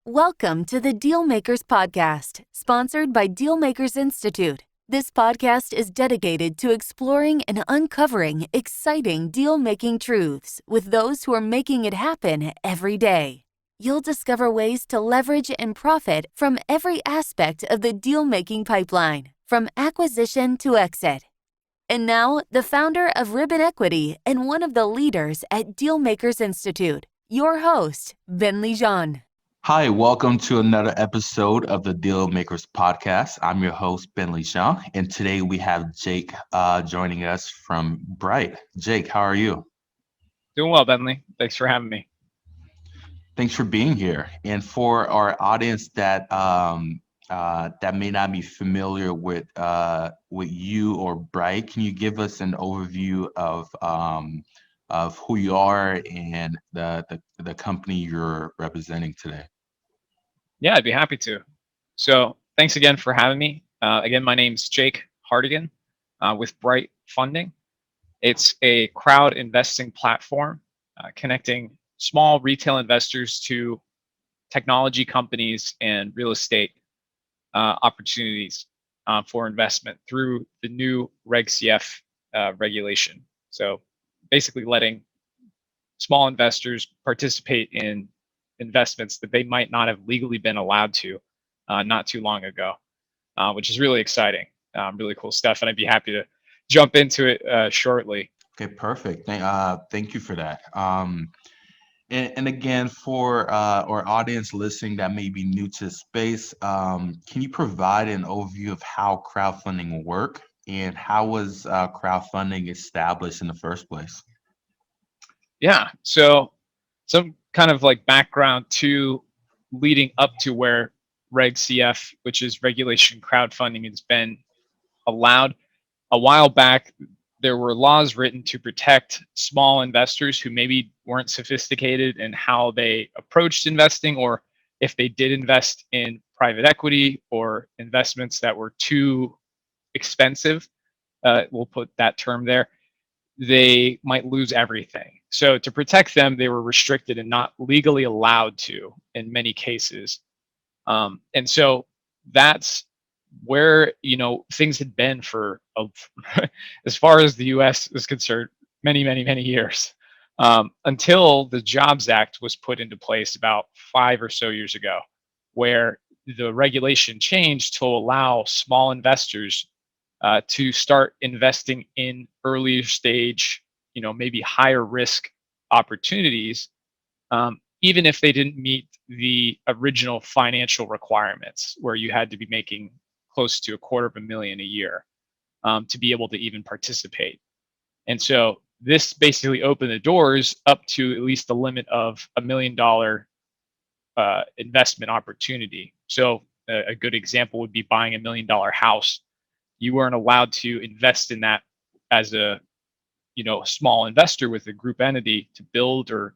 Welcome to the Dealmakers Podcast, sponsored by Dealmakers Institute. This podcast is dedicated to exploring and uncovering exciting deal-making truths with those who are making it happen every day. You'll discover ways to leverage and profit from every aspect of the deal-making pipeline, from acquisition to exit. And now, the founder of Ribbon Equity and one of the leaders at Dealmakers Institute, your host, Bentley Jean. Hi, welcome to another episode of the Deal Makers Podcast. I'm your host, Bentley Jean, and today we have Jake joining us from Bright. Jake, how are you? Doing well, Bentley. Thanks for having me. Thanks for being here. And for our audience that may not be familiar with you or Bright, can you give us an overview of who you are and the company you're representing today? Yeah, I'd be happy to. So thanks again for having me. Again, my name's Jake Hartigan with Bright Funding. It's a crowd investing platform connecting small retail investors to technology companies and real estate opportunities for investment through the new Reg CF regulation. So basically letting small investors participate in investments that they might not have legally been allowed to not too long ago, which is really exciting, really cool stuff. And I'd be happy to jump into it shortly. Okay, perfect. Thank you for that. And again, for our audience listening that may be new to the space, can you provide an overview of how crowdfunding will work and how was crowdfunding established in the first place? Yeah, so some kind of like background to leading up to where Reg CF, which is regulation crowdfunding, has been allowed. A while back, there were laws written to protect small investors who maybe weren't sophisticated in how they approached investing, or if they did invest in private equity or investments that were too expensive, we'll put that term there, they might lose everything. So to protect them, they were restricted and not legally allowed to in many cases. And so that's where things had been for as far as the U.S. is concerned, many years, until the Jobs Act was put into place about 5 or so years ago, where the regulation changed to allow small investors to start investing in earlier stage, maybe higher risk opportunities, even if they didn't meet the original financial requirements, where you had to be making close to $250,000 a year to be able to even participate. And so this basically opened the doors up to at least the limit of $1 million investment opportunity. So a good example would be buying $1 million house. You weren't allowed to invest in that as a small investor with a group entity to build or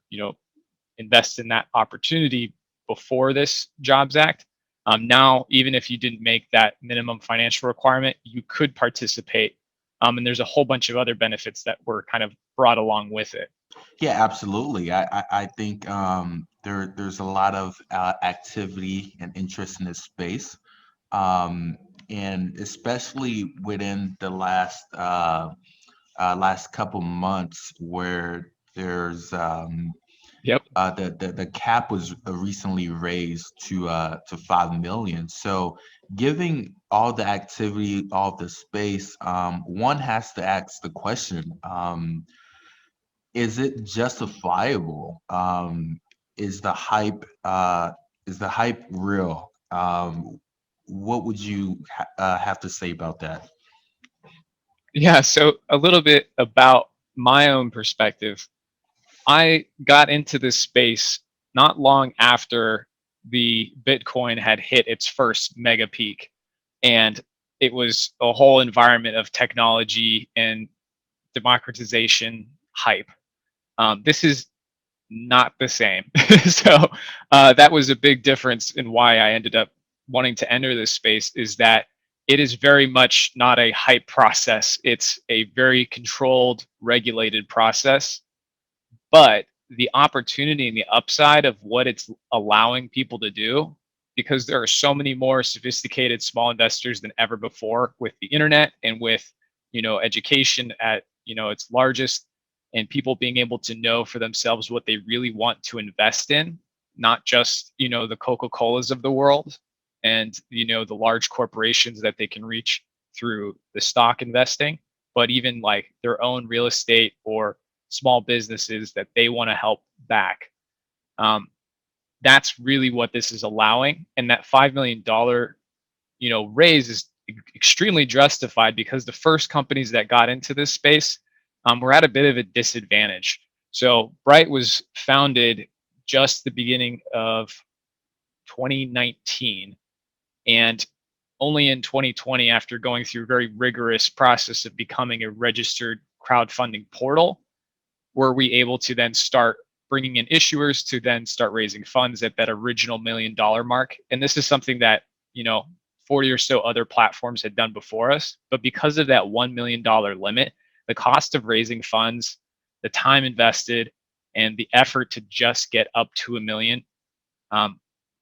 invest in that opportunity before this Jobs Act. Now, even if you didn't make that minimum financial requirement, you could participate. And there's a whole bunch of other benefits that were kind of brought along with it. Yeah, absolutely. I think there's a lot of activity and interest in this space, and especially within the last couple months where there's Yep. the cap was recently raised to 5 million. So giving all the activity, all the space, one has to ask the question, is it justifiable? Is the hype real? What would you have to say about that? Yeah. So a little bit about my own perspective. I got into this space not long after the Bitcoin had hit its first mega peak. And it was a whole environment of technology and democratization hype. This is not the same. So that was a big difference in why I ended up wanting to enter this space, is that it is very much not a hype process. It's a very controlled, regulated process. But the opportunity and the upside of what it's allowing people to do, because there are so many more sophisticated small investors than ever before with the internet and with, education at, its largest, and people being able to know for themselves what they really want to invest in, not just, the Coca-Colas of the world and, the large corporations that they can reach through the stock investing, but even like their own real estate or small businesses that they want to help back. That's really what this is allowing, and that $5 million, raise is extremely justified because the first companies that got into this space were at a bit of a disadvantage. So Bright was founded just the beginning of 2019, and only in 2020, after going through a very rigorous process of becoming a registered crowdfunding portal, were we able to then start bringing in issuers to then start raising funds at that original $1 million mark. And this is something that, 40 or so other platforms had done before us. But because of that $1 million limit, the cost of raising funds, the time invested, and the effort to just get up to $1 million,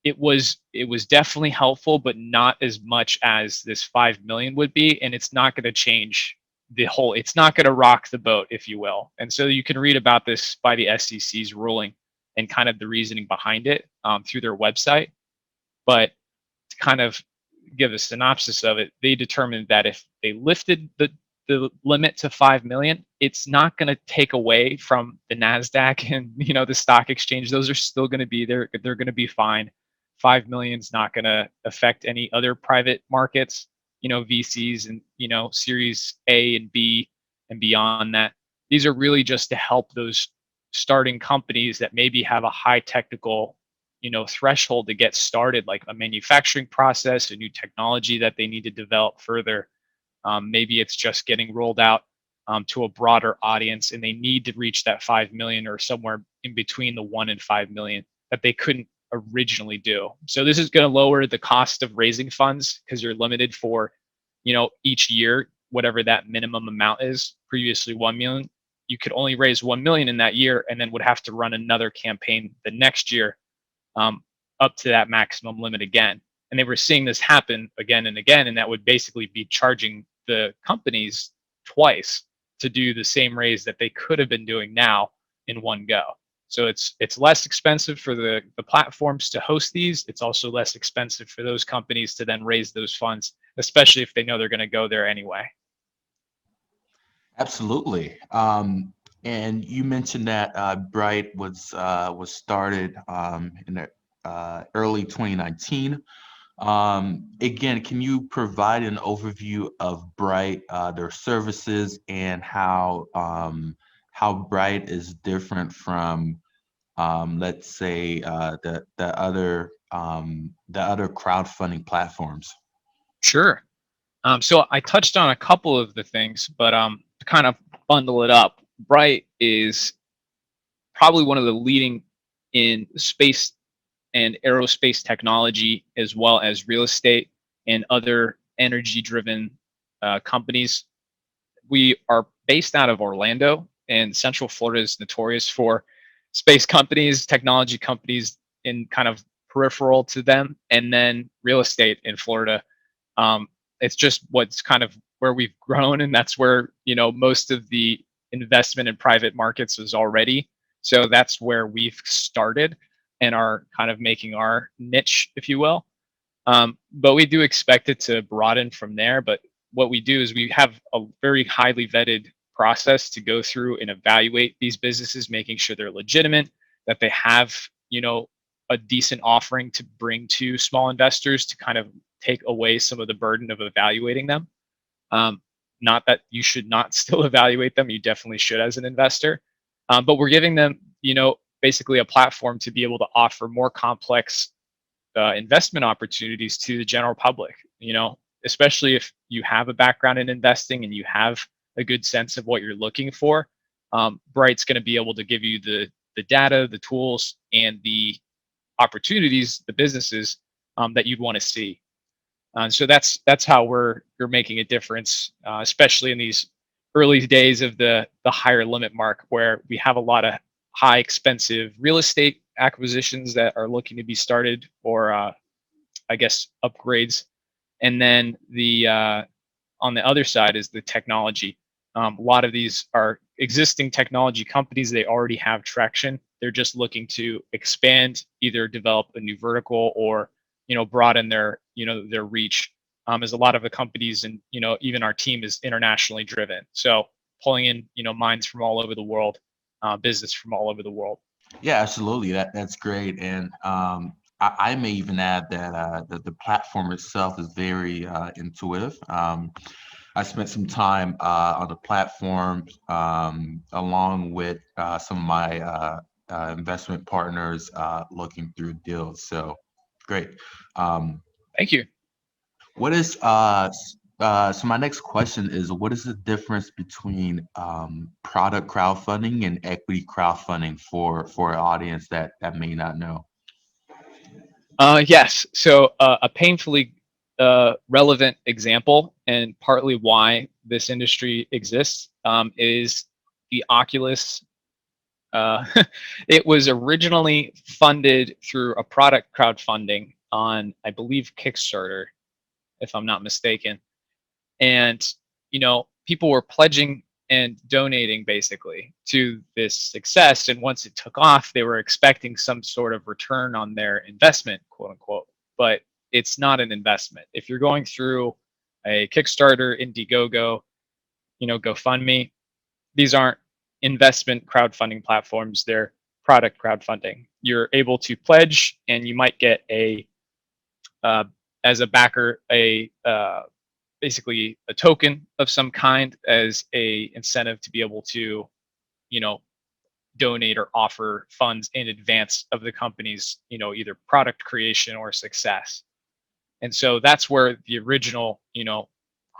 it was definitely helpful, but not as much as this 5 million would be. And it's not going to change it's not going to rock the boat, if you will. And so you can read about this by the SEC's ruling and kind of the reasoning behind it through their website. But to kind of give a synopsis of it, they determined that if they lifted the limit to 5 million, it's not going to take away from the NASDAQ and, the stock exchange. Those are still going to be there. They're going to be fine. 5 million is not going to affect any other private markets, VCs and, series A and B and beyond that. These are really just to help those starting companies that maybe have a high technical, threshold to get started, like a manufacturing process, a new technology that they need to develop further. Maybe it's just getting rolled out to a broader audience, and they need to reach that 5 million or somewhere in between the 1 and 5 million that they couldn't originally do. So this is going to lower the cost of raising funds because you're limited for, each year, whatever that minimum amount is. Previously 1 million, you could only raise 1 million in that year, and then would have to run another campaign the next year up to that maximum limit again. And they were seeing this happen again and again, and that would basically be charging the companies twice to do the same raise that they could have been doing now in one go. So it's less expensive for the platforms to host these. It's also less expensive for those companies to then raise those funds, especially if they know they're going to go there anyway. Absolutely. And you mentioned that Bright was started in the early 2019. Again, can you provide an overview of Bright, their services, and how Bright is different from, let's say, the other crowdfunding platforms? Sure. So I touched on a couple of the things, but to kind of bundle it up, Bright is probably one of the leading in space and aerospace technology, as well as real estate and other energy-driven companies. We are based out of Orlando, and Central Florida is notorious for space companies, technology companies in kind of peripheral to them, and then real estate in Florida. It's just what's kind of where we've grown, and that's where most of the investment in private markets is already. So that's where we've started and are kind of making our niche, if you will. But we do expect it to broaden from there. But what we do is we have a very highly vetted process to go through and evaluate these businesses, making sure they're legitimate, that they have, a decent offering to bring to small investors to kind of take away some of the burden of evaluating them. Not that you should not still evaluate them, you definitely should as an investor. But we're giving them, basically a platform to be able to offer more complex investment opportunities to the general public, especially if you have a background in investing and you have a good sense of what you're looking for. Bright's going to be able to give you the data, the tools, and the opportunities, the businesses that you'd want to see. So that's how you're making a difference, especially in these early days of the higher limit mark, where we have a lot of high expensive real estate acquisitions that are looking to be started, or I guess upgrades. And then the on the other side is the technology. A lot of these are existing technology companies. They already have traction. They're just looking to expand, either develop a new vertical or broaden their their reach. As a lot of the companies, and even our team is internationally driven, so pulling in minds from all over the world, business from all over the world. Yeah, absolutely. That's great. And I may even add that the platform itself is very intuitive. I spent some time on the platform along with some of my investment partners looking through deals. So great. Um, Thank you. what is so my next question is, what is the difference between product crowdfunding and equity crowdfunding for an audience that may not know? Yes. So a painfully relevant example, and partly why this industry exists, is the Oculus. Uh, it was originally funded through a product crowdfunding on, I believe, Kickstarter, if I'm not mistaken. And people were pledging and donating basically to this success, and once it took off, they were expecting some sort of return on their investment, quote unquote. But it's not an investment. If you're going through a Kickstarter, Indiegogo, GoFundMe, these aren't investment crowdfunding platforms. They're product crowdfunding. You're able to pledge, and you might get a uh, as a backer a basically a token of some kind as a incentive to be able to you know donate or offer funds in advance of the company's either product creation or success. And so that's where the original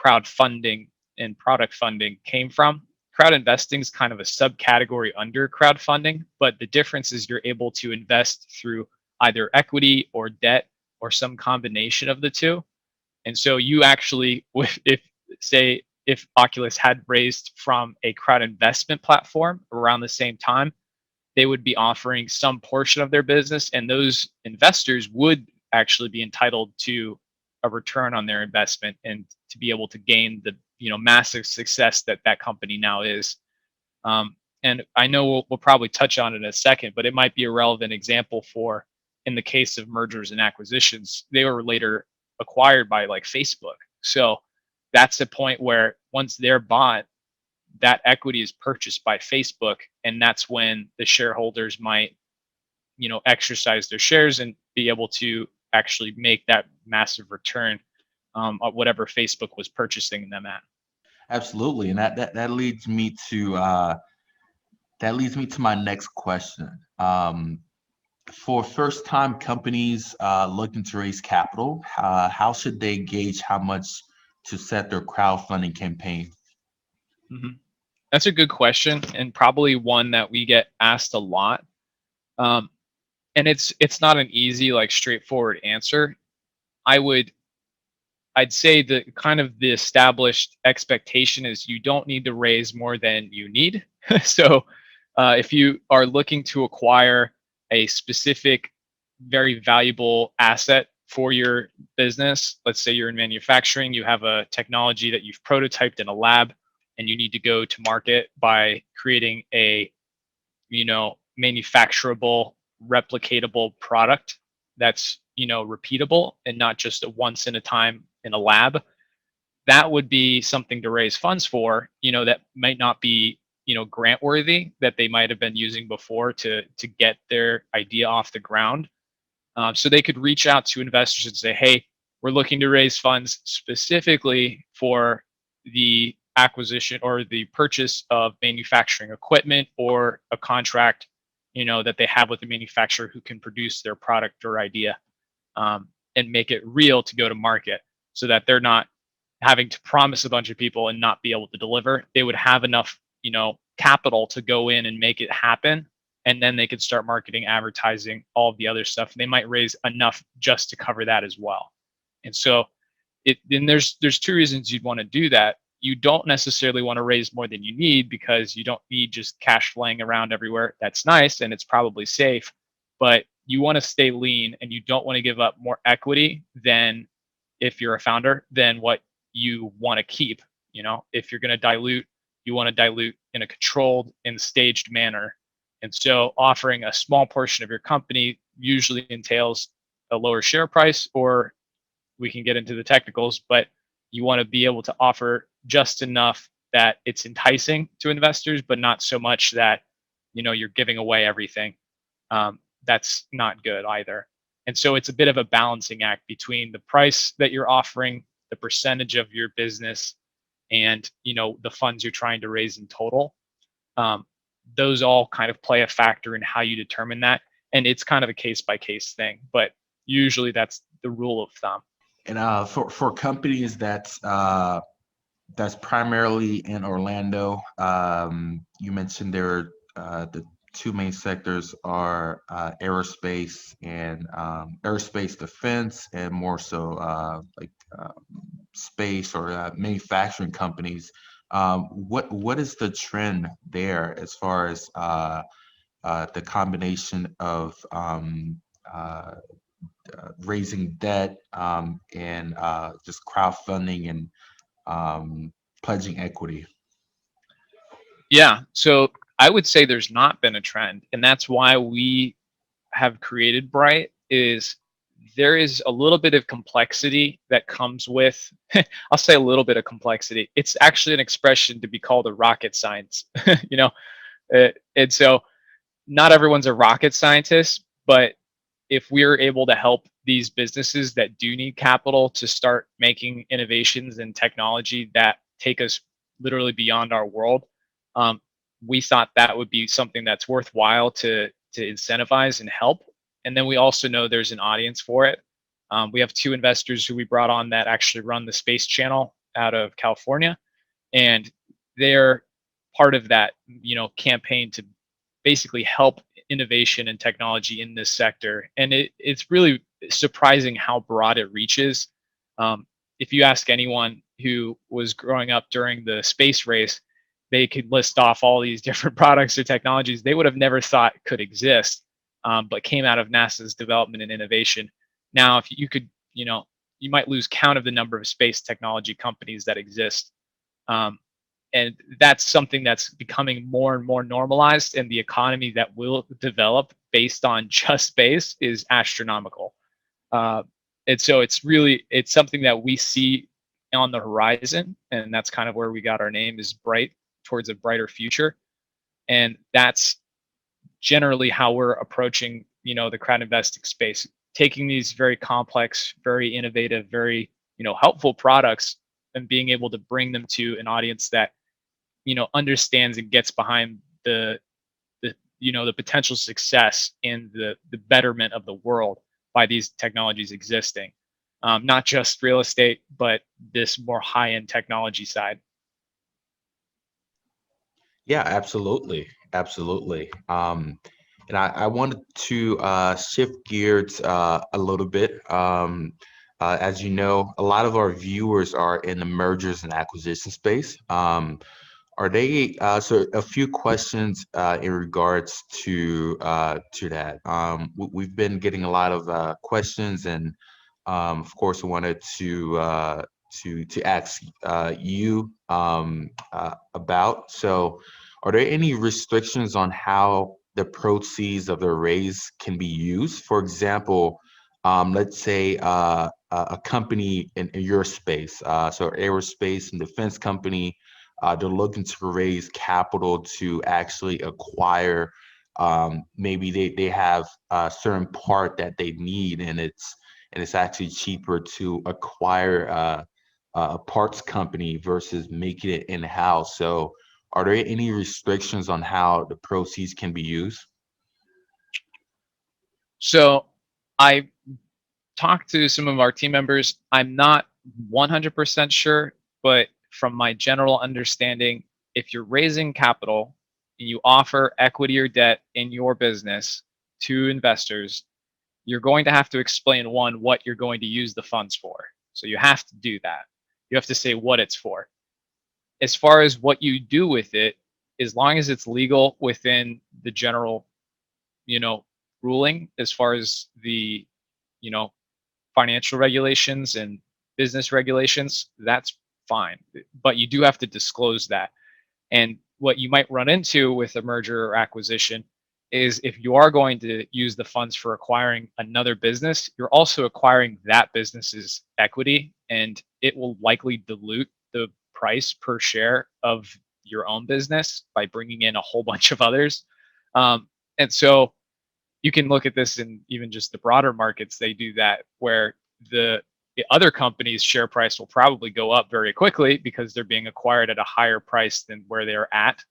crowdfunding and product funding came from. Crowd investing is kind of a subcategory under crowdfunding, but the difference is you're able to invest through either equity or debt or some combination of the two. And so you actually, if say if Oculus had raised from a crowd investment platform around the same time, they would be offering some portion of their business, and those investors would actually be entitled to a return on their investment and to be able to gain the massive success that that company now is. And I know we'll probably touch on it in a second, but it might be a relevant example for, in the case of mergers and acquisitions, they were later acquired by like Facebook. So that's a point where once they're bought, that equity is purchased by Facebook, and that's when the shareholders might, exercise their shares and be able to actually make that massive return of whatever Facebook was purchasing them at. Absolutely. And that leads me to my next question. For first-time companies looking to raise capital, how should they gauge how much to set their crowdfunding campaign? Mhm. That's a good question, and probably one that we get asked a lot. Um, and it's not an easy, like, straightforward answer. I would I'd say the kind of the established expectation is you don't need to raise more than you need. So if you are looking to acquire a specific, very valuable asset for your business, let's say you're in manufacturing, you have a technology that you've prototyped in a lab, and you need to go to market by creating a manufacturable, replicatable product that's repeatable and not just a once in a time in a lab. That would be something to raise funds for. That might not be grant worthy, that they might have been using before to get their idea off the ground. So they could reach out to investors and say, hey, we're looking to raise funds specifically for the acquisition or the purchase of manufacturing equipment or a contract that they have with the manufacturer who can produce their product or idea, and make it real to go to market, so that they're not having to promise a bunch of people and not be able to deliver. They would have enough capital to go in and make it happen, and then they could start marketing, advertising, all of the other stuff. They might raise enough just to cover that as well. And so then there's two reasons you'd want to do that. you don't necessarily want to raise more than you need, because you don't need just cash flying around everywhere. That's nice and it's probably safe, but you want to stay lean and you don't want to give up more equity than, if you're a founder, than what you want to keep. If you're going to dilute, you want to dilute in a controlled and staged manner. And so offering a small portion of your company usually entails a lower share price, or we can get into the technicals, but you want to be able to offer just enough that it's enticing to investors, but not so much that you're giving away everything. That's not good either. And so it's a bit of a balancing act between the price that you're offering, the percentage of your business, and the funds you're trying to raise in total. Those all kind of play a factor in how you determine that, and it's kind of a case by case thing, but usually that's the rule of thumb. And for companies that's primarily in Orlando, you mentioned there are the two main sectors are aerospace and aerospace defense, and more so like space or manufacturing companies. What is the trend there as far as the combination of raising debt and just crowdfunding and pledging equity? Yeah, so I would say there's not been a trend, and that's why we have created Bright. Is there is a little bit of complexity that comes with I'll say a little bit of complexity. It's actually an expression to be called a rocket science. you know and so not everyone's a rocket scientist, but if we're able to help these businesses that do need capital to start making innovations and technology that take us literally beyond our world, um, we thought that would be something that's worthwhile to incentivize and help. And then we also know there's an audience for it. We have two investors who we brought on that actually run the Space Channel out of California, and they're part of that campaign to basically help innovation and technology in this sector. And it's really surprising how broad it reaches. If you ask anyone who was growing up during the space race, they could list off all these different products or technologies they would have never thought could exist, but came out of NASA's development and innovation. Now, if you could, you might lose count of the number of space technology companies that exist. And that's something that's becoming more and more normalized, and the economy that will develop based on just space is astronomical. And so it's something that we see on the horizon, and that's kind of where we got our name, is Bright, towards a brighter future. And that's generally how we're approaching the crowd investing space, taking these very complex, very innovative, very helpful products and being able to bring them to an audience that understands and gets behind the potential success and the betterment of the world by these technologies existing, not just real estate, but this more high-end technology side. Yeah, absolutely, absolutely. And I wanted to shift gears a little bit. As you know, a lot of our viewers are in the mergers and acquisition space. Are they so a few questions in regards to that. We've been getting a lot of questions, and of course, we wanted to ask you about. So, are there any restrictions on how the proceeds of the raise can be used? For example, let's say a company in your space, so aerospace and defense company, they're looking to raise capital to actually acquire. Maybe they have a certain part that they need, and it's actually cheaper to acquire a parts company versus making it in-house. So, are there any restrictions on how the proceeds can be used? So I talked to some of our team members. I'm not 100% sure, but from my general understanding, if you're raising capital and you offer equity or debt in your business to investors, you're going to have to explain, one, what you're going to use the funds for. So you have to do that. You have to say what it's for. As far as what you do with it, as long as it's legal within the general, you know, ruling, as far as the, you know, financial regulations and business regulations, that's fine. But you do have to disclose that. And what you might run into with a merger or acquisition is if you are going to use the funds for acquiring another business, you're also acquiring that business's equity, and it will likely dilute the price per share of your own business by bringing in a whole bunch of others. And so you can look at this in even just the broader markets. They do that where the other company's share price will probably go up very quickly because they're being acquired at a higher price than where they're at.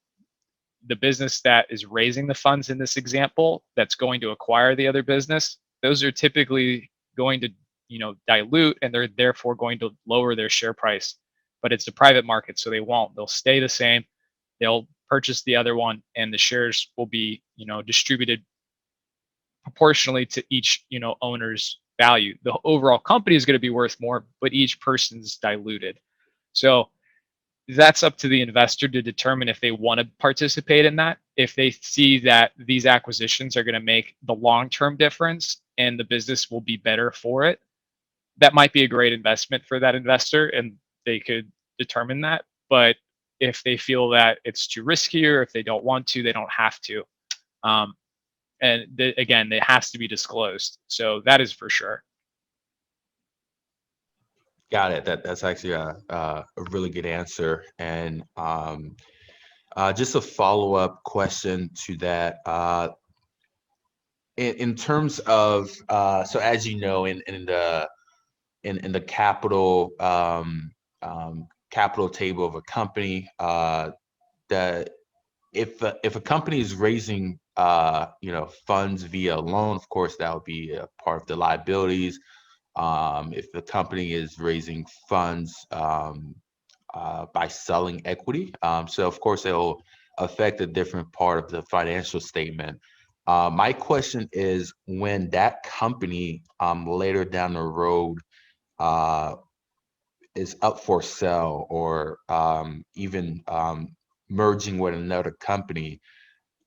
The business that is raising the funds in this example that's going to acquire the other business, those are typically going to, you know, dilute, and they're therefore going to lower their share price. But it's a private market, so they won't. They'll stay the same. They'll purchase the other one, and the shares will be, you know, distributed proportionally to each, you know, owner's value. The overall company is going to be worth more, but each person's diluted. So that's up to the investor to determine if they want to participate in that. If they see that these acquisitions are going to make the long-term difference and the business will be better for it, that might be a great investment for that investor, and they could determine that. But if they feel that it's too risky, or if they don't want to, they don't have to. And again, it has to be disclosed. So that is for sure. Got it. That's actually a really good answer. And just a follow-up question to that. In terms of so as you know, in the capital capital table of a company, the if a company is raising funds via loan, of course that would be a part of the liabilities. If the company is raising funds by selling equity, so of course it'll affect a different part of the financial statement. My question is, when that company later down the road uh, is up for sale, or even merging with another company,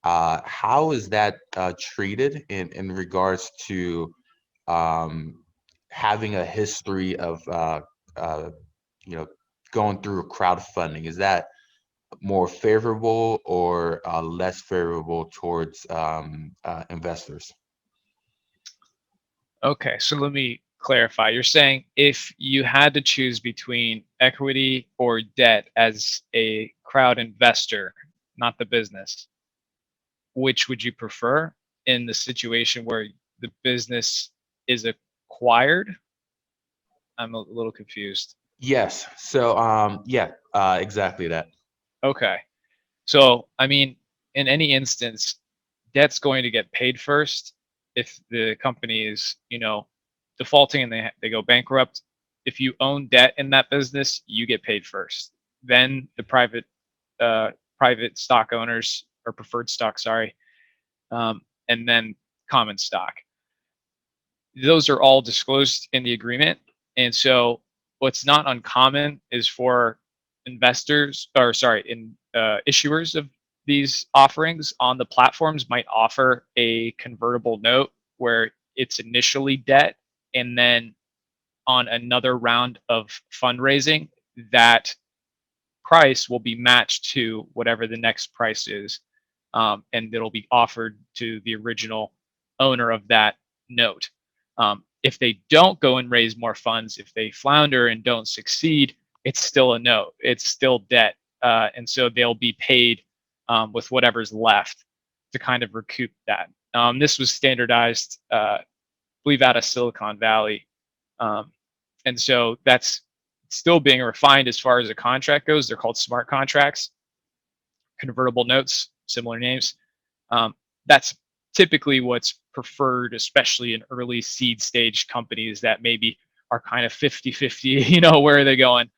how is that treated in regards to um, having a history of uh, you know going through crowdfunding? Is that more favorable or less favorable towards investors? Okay, so let me clarify. You're saying if you had to choose between equity or debt as a crowd investor, not the business, which would you prefer in the situation where the business is acquired? I'm a little confused. Yes. So yeah, exactly that. Okay. So, I mean, in any instance, debt's going to get paid first. If the company is, you know, defaulting and they go bankrupt, if you own debt in that business, you get paid first. Then the private stock owners, or preferred stock, sorry, and then common stock. Those are all disclosed in the agreement. And so what's not uncommon is for investors, or sorry, issuers of these offerings on the platforms might offer a convertible note where it's initially debt, and then on another round of fundraising, that price will be matched to whatever the next price is, and it'll be offered to the original owner of that note. If they don't go and raise more funds, if they flounder and don't succeed, it's still a note, it's still debt, and so they'll be paid with whatever's left to kind of recoup that. This was standardized, I believe, out of Silicon Valley, and so that's still being refined as far as a contract goes. They're called smart contracts, convertible notes, similar names. That's typically what's preferred, especially in early seed stage companies that maybe are kind of 50-50, you know, where are they going?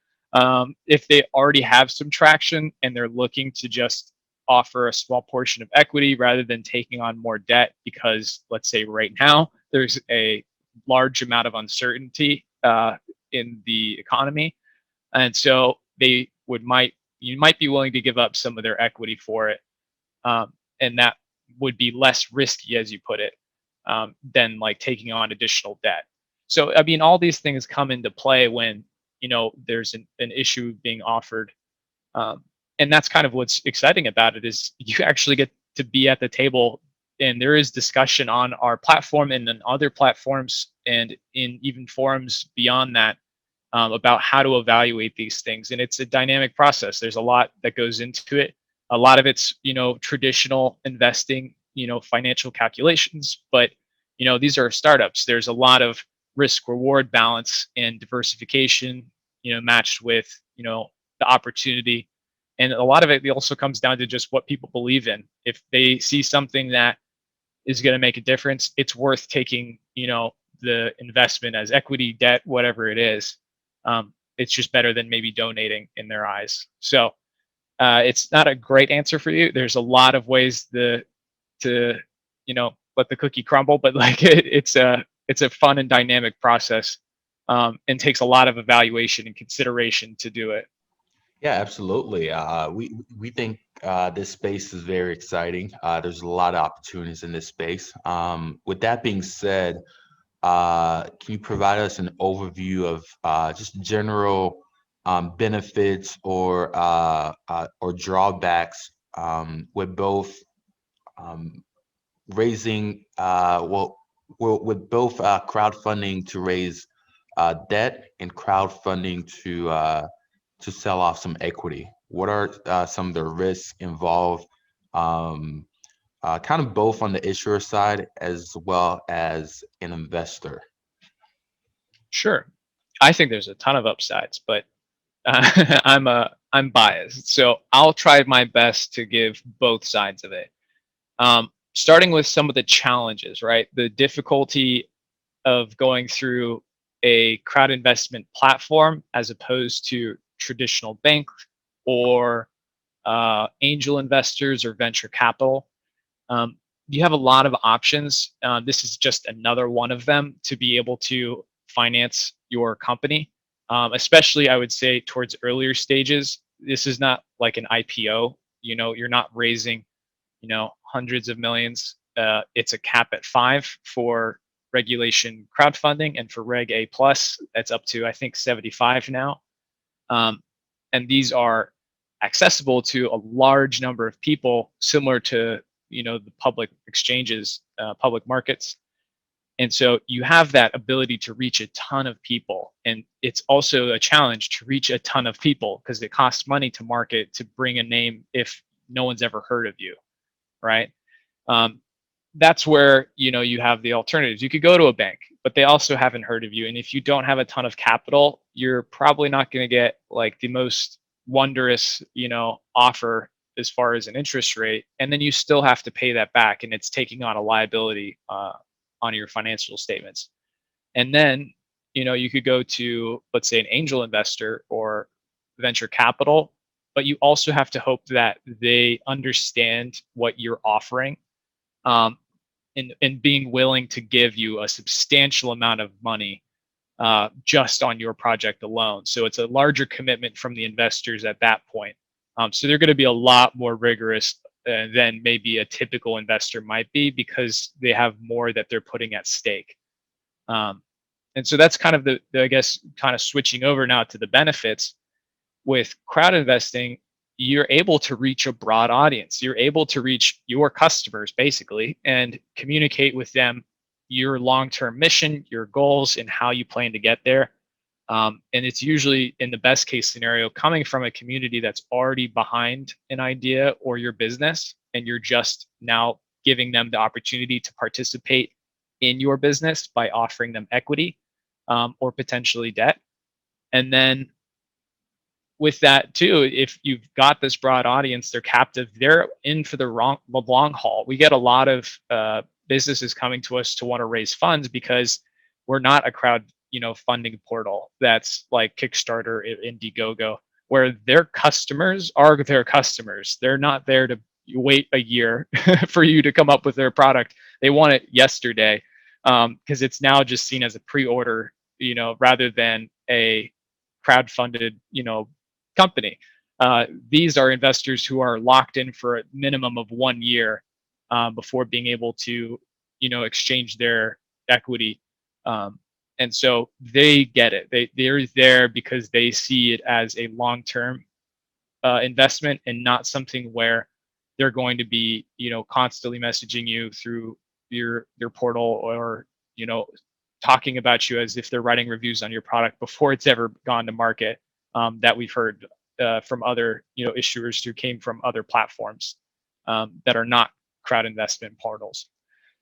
If they already have some traction and they're looking to just offer a small portion of equity rather than taking on more debt, because let's say right now there's a large amount of uncertainty in the economy, and so they might you might be willing to give up some of their equity for it, and that would be less risky, as you put it, than like taking on additional debt. So I mean, all these things come into play when there's an issue being offered, um, and that's kind of what's exciting about it is you actually get to be at the table, and there is discussion on our platform and on other platforms and in even forums beyond that, about how to evaluate these things. And it's a dynamic process. There's a lot that goes into it. A lot of it's, traditional investing, financial calculations, but, these are startups. There's a lot of risk reward balance and diversification, matched with, the opportunity. And a lot of it also comes down to just what people believe in. If they see something that is going to make a difference, it's worth taking, the investment as equity, debt, whatever it is. It's just better than maybe donating in their eyes. So it's not a great answer for you. There's a lot of ways to let the cookie crumble, but like it's a fun and dynamic process, and takes a lot of evaluation and consideration to do it. Yeah, absolutely. We think this space is very exciting. There's a lot of opportunities in this space. With that being said, can you provide us an overview of just general benefits or drawbacks with both um, raising with both crowdfunding to raise debt and crowdfunding to sell off some equity? What are some of the risks involved? Um, kind of both on the issuer side as well as an investor. Sure, I think there's a ton of upsides, but I'm biased, so I'll try my best to give both sides of it. Starting with some of the challenges, right? The difficulty of going through a crowd investment platform as opposed to traditional bank or angel investors or venture capital. Um, you have a lot of options. This is just another one of them to be able to finance your company, especially I would say towards earlier stages. This is not like an IPO. You're not raising, hundreds of millions. It's a cap at 5 for regulation crowdfunding, and for Reg A plus, that's up to I think 75 now. Um, and these are accessible to a large number of people, similar to the public exchanges, public markets. And so you have that ability to reach a ton of people. And it's also a challenge to reach a ton of people because it costs money to market, to bring a name if no one's ever heard of you, right? Um, that's where you have the alternatives. You could go to a bank, but they also haven't heard of you. And if you don't have a ton of capital, you're probably not going to get like the most wondrous, offer as far as an interest rate. And then you still have to pay that back, and it's taking on a liability on your financial statements. And then you could go to, let's say, an angel investor or venture capital, but you also have to hope that they understand what you're offering, and being willing to give you a substantial amount of money just on your project alone. So it's a larger commitment from the investors at that point. So they're going to be a lot more rigorous than maybe a typical investor might be, because they have more that they're putting at stake. And so that's kind of I guess, kind of switching over now to the benefits. With crowd investing, you're able to reach a broad audience. You're able to reach your customers basically and communicate with them your long-term mission, your goals, and how you plan to get there. And it's usually, in the best case scenario, coming from a community that's already behind an idea or your business, and you're just now giving them the opportunity to participate in your business by offering them equity, or potentially debt. And then with that too, if you've got this broad audience, they're captive, they're in for the long haul. We get a lot of businesses coming to us to want to raise funds because we're not a crowd funding portal that's like Kickstarter, Indiegogo, where their customers are their customers. They're not there to wait a year for you to come up with their product. They want it yesterday, because it's now just seen as a pre-order, rather than a crowd-funded, company. These are investors who are locked in for a minimum of 1 year before being able to, exchange their equity. Um, and so they get it. They're there because they see it as a long-term investment and not something where they're going to be, constantly messaging you through your portal, or, you know, talking about you as if they're writing reviews on your product before it's ever gone to market. That we've heard from other, issuers who came from other platforms that are not crowd investment portals.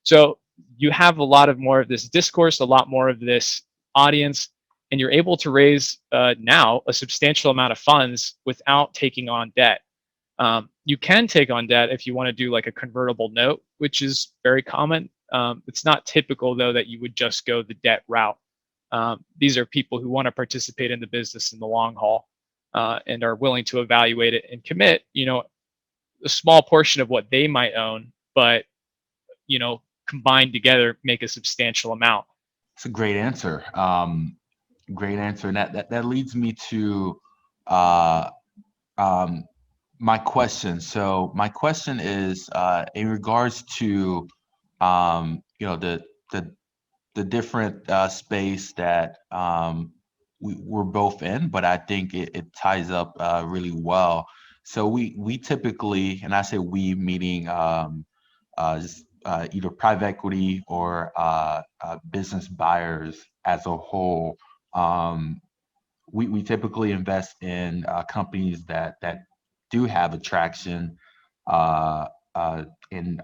So you have a lot of more of this discourse, a lot more of this audience, and you're able to raise now a substantial amount of funds without taking on debt. You can take on debt if you want to do like a convertible note, which is very common. It's not typical, though, that you would just go the debt route. These are people who want to participate in the business in the long haul and are willing to evaluate it and commit, a small portion of what they might own, but, combined together make a substantial amount. It's a great answer. Great answer. And that leads me to uh, um, my question. So my question is in regards to the the different space that we're both in, but I think it ties up really well. So we typically, and I say we meaning just either private equity or business buyers as a whole. Um, we typically invest in companies that do have attraction uh, and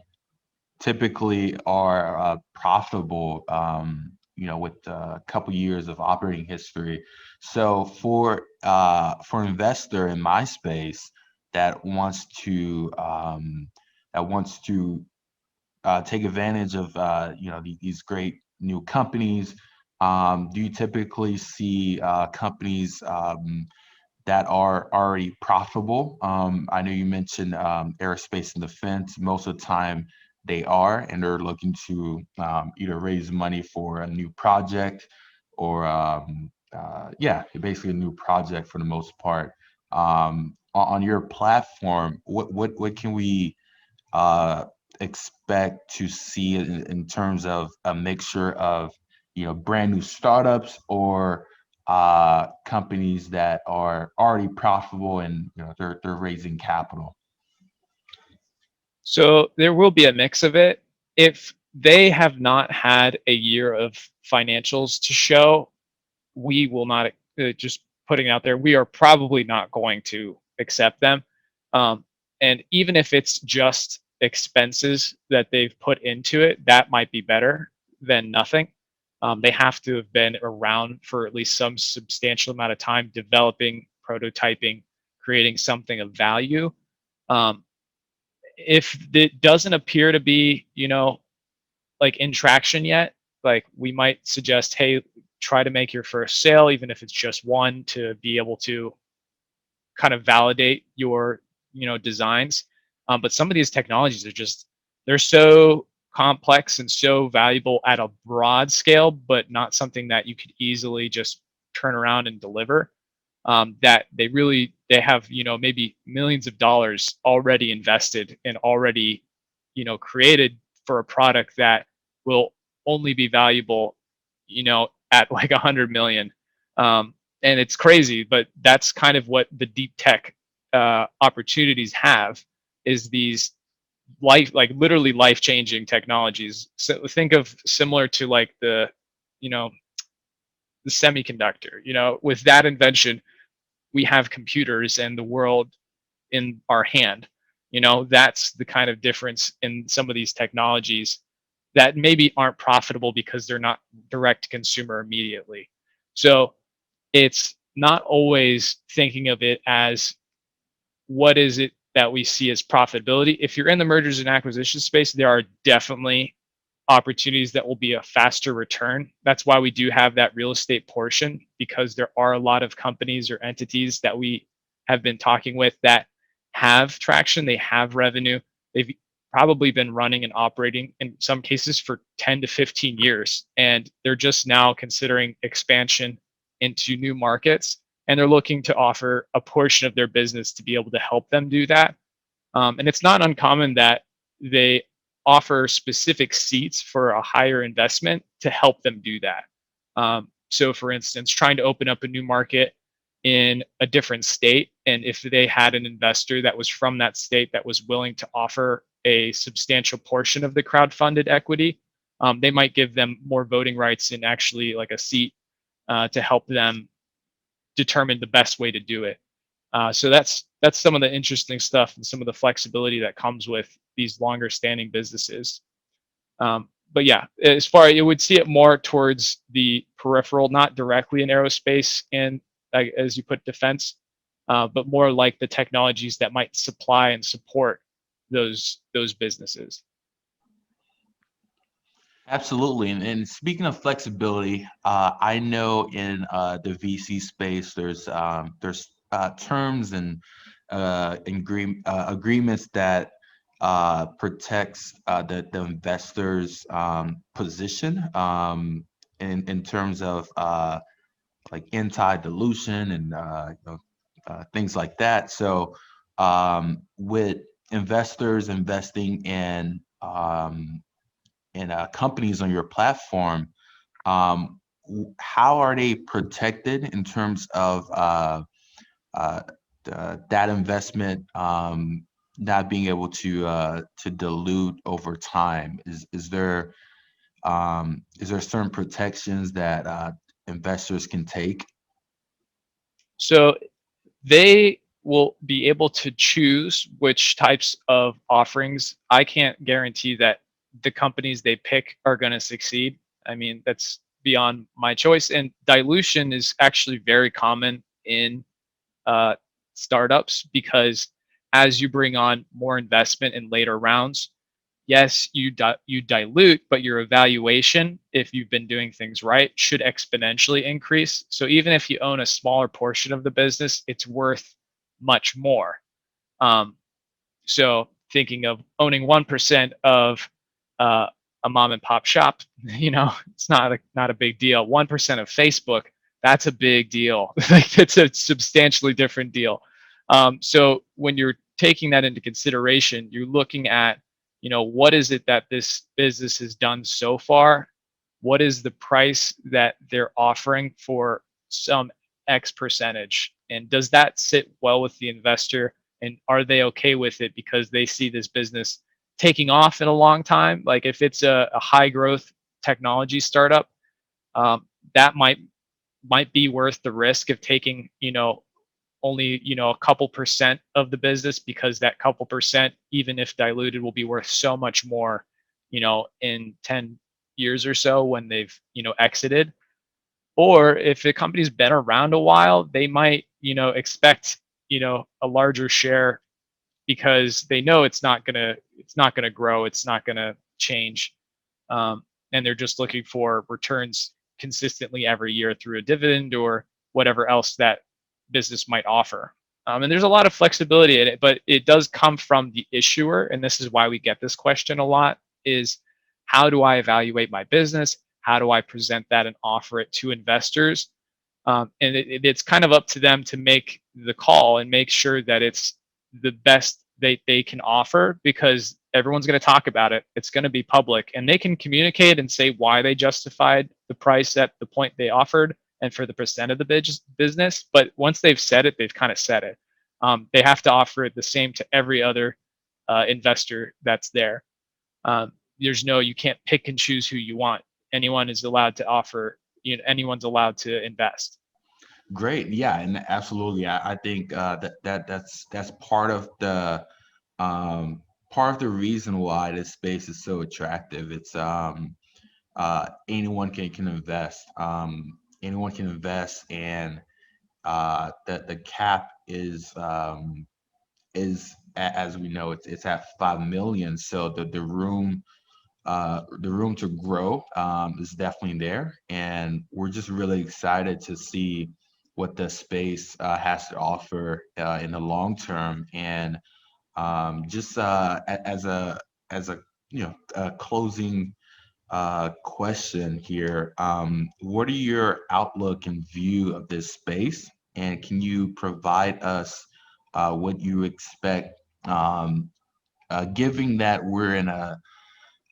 typically are profitable, with a couple years of operating history. So for an investor in my space that wants to take advantage of these great new companies, do you typically see companies that are already profitable? I know you mentioned aerospace and defense. Most of the time they are, and they're looking to either raise money for a new project or, yeah, basically a new project for the most part. On your platform, what can we uh, expect to see in terms of a mixture of brand new startups or companies that are already profitable and they're raising capital? So there will be a mix of it. If they have not had a year of financials to show, we will not, just putting it out there, we are probably not going to accept them. Um, and even if it's just expenses that they've put into it, that might be better than nothing. They have to have been around for at least some substantial amount of time developing, prototyping, creating something of value. Um, if it doesn't appear to be, like in traction yet, like we might suggest, hey, try to make your first sale, even if it's just one, to be able to kind of validate your, designs. But some of these technologies are just, they're so complex and so valuable at a broad scale, but not something that you could easily just turn around and deliver. That they have, maybe millions of dollars already invested and already, created for a product that will only be valuable, at like 100 million. And it's crazy, but that's kind of what the deep tech opportunities have, is these like literally life changing technologies. So think of similar to like you know, the semiconductor, with that invention, we have computers and the world in our hand. That's the kind of difference in some of these technologies that maybe aren't profitable because they're not direct to consumer immediately. So it's not always thinking of it as what is it that we see as profitability. If you're in the mergers and acquisition space, there are definitely opportunities that will be a faster return. That's why we do have that real estate portion, because there are a lot of companies or entities that we have been talking with that have traction, they have revenue, they've probably been running and operating in some cases for 10 to 15 years, and they're just now considering expansion into new markets. and they're looking to offer a portion of their business to be able to help them do that. And it's not uncommon that they offer specific seats for a higher investment to help them do that. So, for instance, trying to open up a new market in a different state, and if they had an investor that was from that state that was willing to offer a substantial portion of the crowd-funded equity, they might give them more voting rights and actually like a seat to help them determine the best way to do it. So that's some of the interesting stuff and some of the flexibility that comes with these longer standing businesses. But yeah, as far it would see it more towards the peripheral, not directly in aerospace and as you put defense, but more like the technologies that might supply and support those businesses. Absolutely. And speaking of flexibility, I know in the VC space, there's terms and agreements that protects the investor's position in terms of like anti-dilution and things like that. So with investors investing in companies on your platform, how are they protected in terms of uh, that investment not being able to dilute over time? Is there certain protections that investors can take? So they will be able to choose which types of offerings. I can't guarantee that the companies they pick are going to succeed. I mean, that's beyond my choice. And dilution is actually very common in uh, startups because as you bring on more investment in later rounds, yes, you dilute, but your evaluation, if you've been doing things right, should exponentially increase. So even if you own a smaller portion of the business, it's worth much more. Um, so thinking of owning 1% of uh, a mom and pop shop, it's not a big deal. 1% of Facebook, that's a big deal. Like it's a substantially different deal. So when you're taking that into consideration, you're looking at, what is it that this business has done so far? What is the price that they're offering for some X percentage? And does that sit well with the investor? And are they okay with it because they see this business taking off in a long time? Like if it's a high growth technology startup, that might be worth the risk of taking, only a couple percent of the business, because that couple percent, even if diluted, will be worth so much more, in 10 years or so when they've exited. Or if the company's been around a while, they might expect a larger share because they know it's not gonna grow, it's not gonna change, and they're just looking for returns consistently every year through a dividend or whatever else that business might offer. And there's a lot of flexibility in it, but it does come from the issuer, and this is why we get this question a lot: is how do I evaluate my business? How do I present that and offer it to investors? And it's kind of up to them to make the call and make sure that it's the best they can offer, because everyone's going to talk about it. It's going to be public, and they can communicate and say why they justified the price at the point they offered and for the percent of the business. But once they've said it, they've kind of said it. They have to offer it the same to every other investor that's there. You can't pick and choose who you want. Anyone is allowed to offer, anyone's allowed to invest. Great. Yeah, and absolutely. I think that's um, part of the reason why this space is so attractive. It's anyone can invest. Anyone can invest, and the cap as we know, it's at 5 million. So the room to grow is definitely there, and we're just really excited to see what the space has to offer in the long term. And just as a closing question here, what are your outlook and view of this space? And can you provide us what you expect, given that we're in a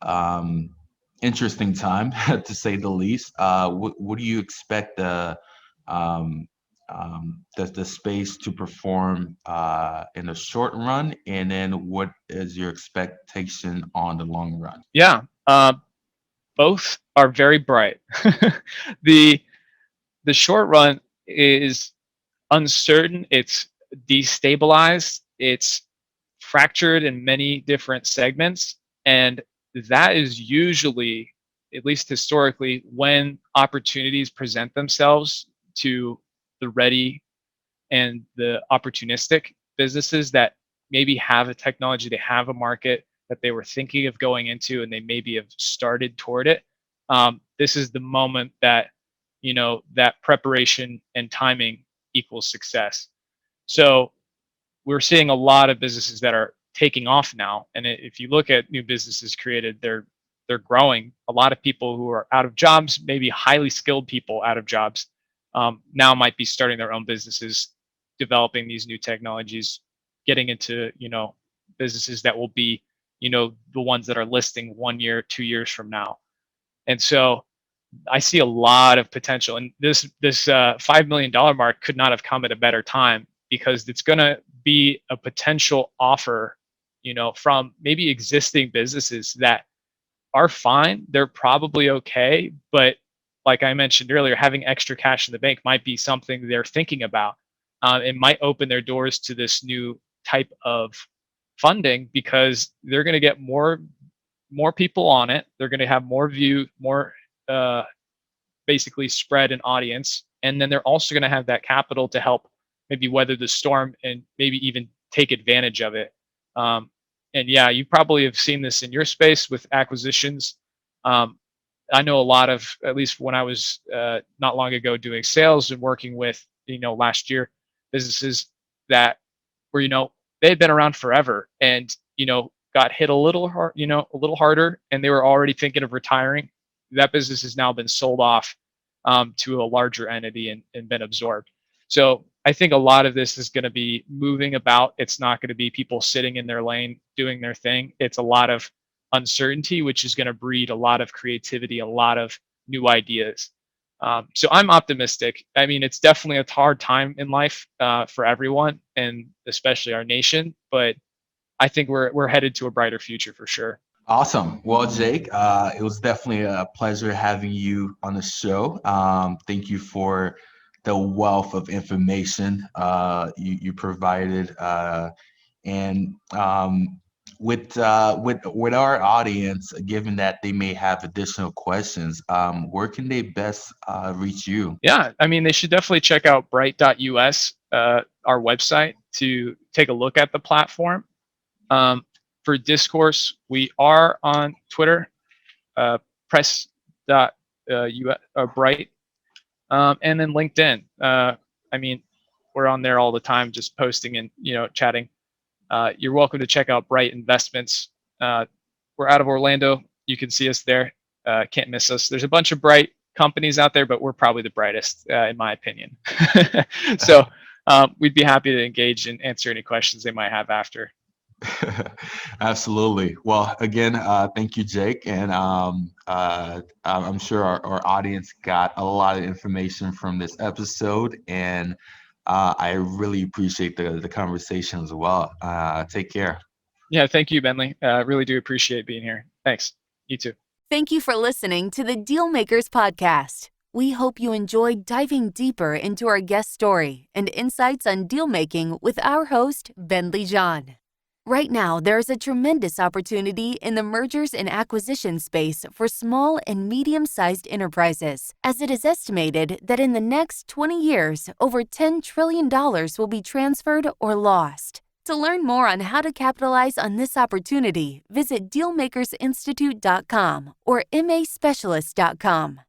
um, interesting time, to say the least. What do you expect um, the space to perform in the short run, and then what is your expectation on the long run? Yeah, both are very bright. the The short run is uncertain. It's destabilized. It's fractured in many different segments, and that is usually, at least historically, when opportunities present themselves to the ready and the opportunistic businesses that maybe have a technology, they have a market that they were thinking of going into, and they maybe have started toward it. This is the moment that that preparation and timing equals success. So we're seeing a lot of businesses that are taking off now, and if you look at new businesses created, they're growing. A lot of people who are out of jobs, maybe highly skilled people out of jobs, now might be starting their own businesses, developing these new technologies, getting into businesses that will be the ones that are listing 1 year, 2 years from now. And so I see a lot of potential, and this $5 million mark could not have come at a better time, because it's going to be a potential offer, from maybe existing businesses that are fine. They're probably okay, but like I mentioned earlier, having extra cash in the bank might be something they're thinking about. It might open their doors to this new type of funding, because they're going to get more people on it. They're going to have more uh, basically spread an audience, and then they're also going to have that capital to help maybe weather the storm and maybe even take advantage of it. And yeah, you probably have seen this in your space with acquisitions. um, I know a lot of, at least when I was not long ago doing sales and working with last year, businesses that were they had been around forever, and got hit a little hard, a little harder, and they were already thinking of retiring. That business has now been sold off to a larger entity, and been absorbed. So I think a lot of this is going to be moving about. It's not going to be people sitting in their lane doing their thing. It's a lot of uncertainty, which is going to breed a lot of creativity, a lot of new ideas. So I'm optimistic. I mean, it's definitely a hard time in life for everyone, and especially our nation. But I think we're headed to a brighter future for sure. Awesome. Well, Jake, it was definitely a pleasure having you on the show. Thank you for the wealth of information you provided. And with our audience, given that they may have additional questions, where can they best reach you? Yeah, I mean, they should definitely check out bright.us, our website, to take a look at the platform. For discourse, we are on Twitter, press.bright, and then LinkedIn. I mean, we're on there all the time, just posting and chatting. You're welcome to check out Bright Investments. We're out of Orlando. You can see us there. Can't miss us. There's a bunch of bright companies out there, but we're probably the brightest, in my opinion. So we'd be happy to engage and answer any questions they might have after. Absolutely. Well, again, thank you, Jake. And I'm sure our audience got a lot of information from this episode. And I really appreciate the conversation as well. Take care. Yeah, thank you, Bentley. Really do appreciate being here. Thanks. You too. Thank you for listening to the Dealmakers Podcast. We hope you enjoyed diving deeper into our guest story and insights on deal making with our host, Bentley John. Right now, there is a tremendous opportunity in the mergers and acquisition space for small and medium-sized enterprises, as it is estimated that in the next 20 years, over $10 trillion will be transferred or lost. To learn more on how to capitalize on this opportunity, visit dealmakersinstitute.com or maspecialist.com.